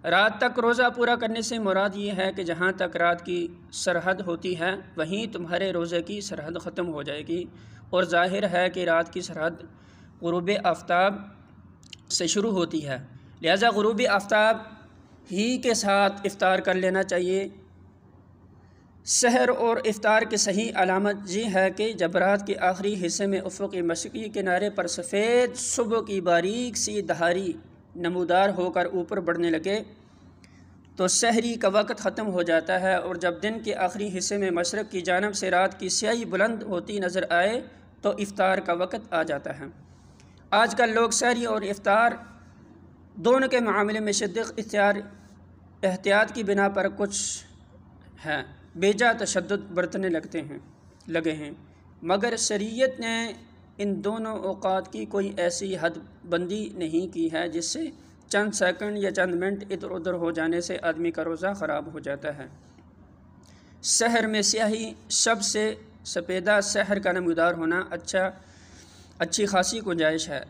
رات تک روزہ پورا کرنے سے مراد یہ ہے کہ جہاں تک رات کی سرحد ہوتی ہے وہیں تمہارے روزے کی سرحد ختم ہو جائے گی، اور ظاہر ہے کہ رات کی سرحد غروب آفتاب سے شروع ہوتی ہے، لہذا غروب آفتاب ہی کے ساتھ افطار کر لینا چاہیے۔ سحر اور افطار کی صحیح علامت یہ ہے کہ جب رات کے آخری حصے میں افق مشرقی کنارے پر سفید صبح کی باریک سی دھاری نمودار ہو کر اوپر بڑھنے لگے تو سحری کا وقت ختم ہو جاتا ہے، اور جب دن کے آخری حصے میں مشرق کی جانب سے رات کی سیاہی بلند ہوتی نظر آئے تو افطار کا وقت آ جاتا ہے۔ آج کل لوگ سحری اور افطار دونوں کے معاملے میں شدید احتیاط کی بنا پر کچھ ہے بیجا تشدد برتنے لگے ہیں، مگر شریعت نے ان دونوں اوقات کی کوئی ایسی حد بندی نہیں کی ہے جس سے چند سیکنڈ یا چند منٹ ادھر ادھر ہو جانے سے آدمی کا روزہ خراب ہو جاتا ہے۔ سحر میں سیاہی شب سے سپیدہ سحر کا نمودار ہونا اچھی خاصی گنجائش ہے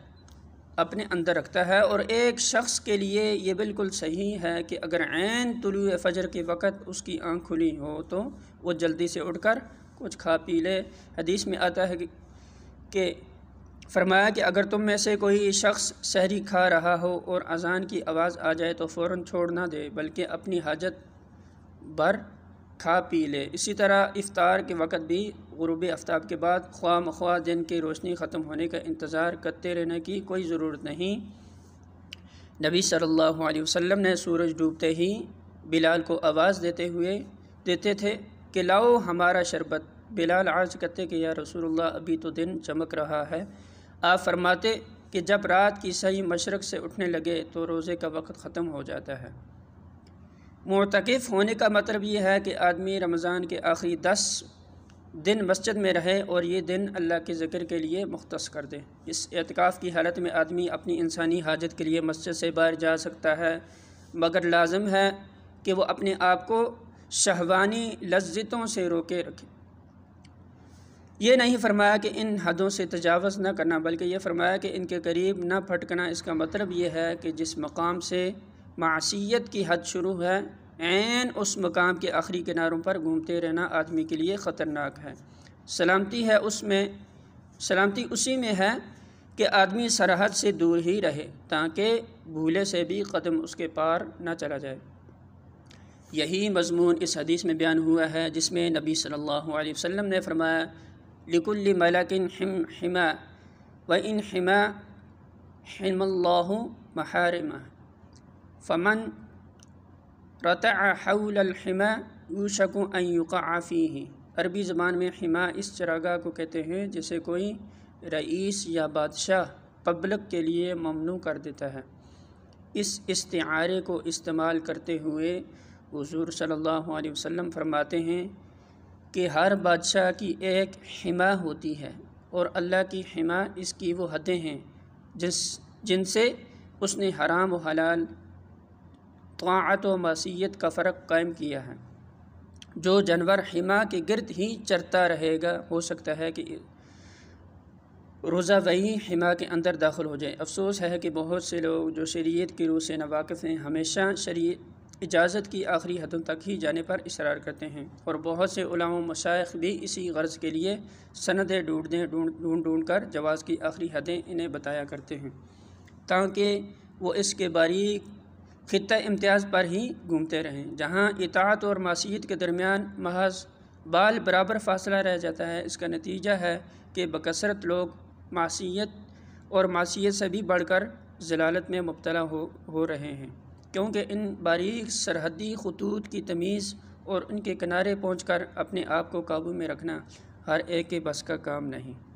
اپنے اندر رکھتا ہے، اور ایک شخص کے لیے یہ بالکل صحیح ہے کہ اگر عین طلوع فجر کے وقت اس کی آنکھ کھلی ہو تو وہ جلدی سے اٹھ کر کچھ کھا پی لے۔ حدیث میں آتا ہے کہ فرمایا کہ اگر تم میں سے کوئی شخص سحری کھا رہا ہو اور اذان کی آواز آ جائے تو فوراً چھوڑ نہ دے بلکہ اپنی حاجت بھر کھا پی لے۔ اسی طرح افطار کے وقت بھی غروب آفتاب کے بعد خواہ مخواہ دن کی روشنی ختم ہونے کا انتظار کرتے رہنے کی کوئی ضرورت نہیں۔ نبی صلی اللہ علیہ وسلم نے سورج ڈوبتے ہی بلال کو آواز دیتے تھے کہ لاؤ ہمارا شربت۔ بلال عرض کرتے کہ یا رسول اللہ ابھی تو دن چمک رہا ہے۔ آپ فرماتے کہ جب رات کی صحیح مشرق سے اٹھنے لگے تو روزے کا وقت ختم ہو جاتا ہے۔ معتکف ہونے کا مطلب یہ ہے کہ آدمی رمضان کے آخری 10 دن مسجد میں رہے اور یہ دن اللہ کے ذکر کے لیے مختص کر دے۔ اس اعتکاف کی حالت میں آدمی اپنی انسانی حاجت کے لیے مسجد سے باہر جا سکتا ہے، مگر لازم ہے کہ وہ اپنے آپ کو شہوانی لذتوں سے روکے رکھے۔ یہ نہیں فرمایا کہ ان حدوں سے تجاوز نہ کرنا، بلکہ یہ فرمایا کہ ان کے قریب نہ پھٹکنا۔ اس کا مطلب یہ ہے کہ جس مقام سے معصیت کی حد شروع ہے عین اس مقام کے آخری کناروں پر گھومتے رہنا آدمی کے لیے خطرناک ہے۔ سلامتی اسی میں ہے کہ آدمی سرحد سے دور ہی رہے تاکہ بھولے سے بھی قدم اس کے پار نہ چلا جائے۔ یہی مضمون اس حدیث میں بیان ہوا ہے جس میں نبی صلی اللہ علیہ وسلم نے فرمایا لِكُلِّ مَلَكٍ حِمَا وَإِنْ حِمَا حِمَ اللَّهُ مَحَارِمَهُ فَمَنْ رَتَعَ حَوْلَ الْحِمَا يُوشَكُ أَنْ يُقَعَ فِيهِ۔ عربی زبان میں حما اس چراگاہ کو کہتے ہیں جسے کوئی رئیس یا بادشاہ پبلک کے لیے ممنوع کر دیتا ہے۔ اس استعارے کو استعمال کرتے ہوئے حضور صلی اللہ علیہ وسلم فرماتے ہیں کہ ہر بادشاہ کی ایک حما ہوتی ہے، اور اللہ کی حما اس کی وہ حدیں ہیں جن سے اس نے حرام و حلال، طاعت و معصیت کا فرق قائم کیا ہے۔ جو جانور حما کے گرد ہی چرتا رہے گا ہو سکتا ہے کہ روزہ وہی حما کے اندر داخل ہو جائے۔ افسوس ہے کہ بہت سے لوگ جو شریعت کی روح سے ناواقف ہیں ہمیشہ شریعت اجازت کی آخری حدوں تک ہی جانے پر اصرار کرتے ہیں، اور بہت سے علماء و مشائخ بھی اسی غرض کے لیے سندیں ڈھونڈ کر جواز کی آخری حدیں انہیں بتایا کرتے ہیں تاکہ وہ اس کے باریک خطہ امتیاز پر ہی گھومتے رہیں۔ جہاں اطاعت اور معصیت کے درمیان محض بال برابر فاصلہ رہ جاتا ہے، اس کا نتیجہ ہے کہ بکثرت لوگ معصیت سے بھی بڑھ کر ضلالت میں مبتلا ہو رہے ہیں، کیونکہ ان باریک سرحدی خطوط کی تمیز اور ان کے کنارے پہنچ کر اپنے آپ کو قابو میں رکھنا ہر ایک کے بس کا کام نہیں۔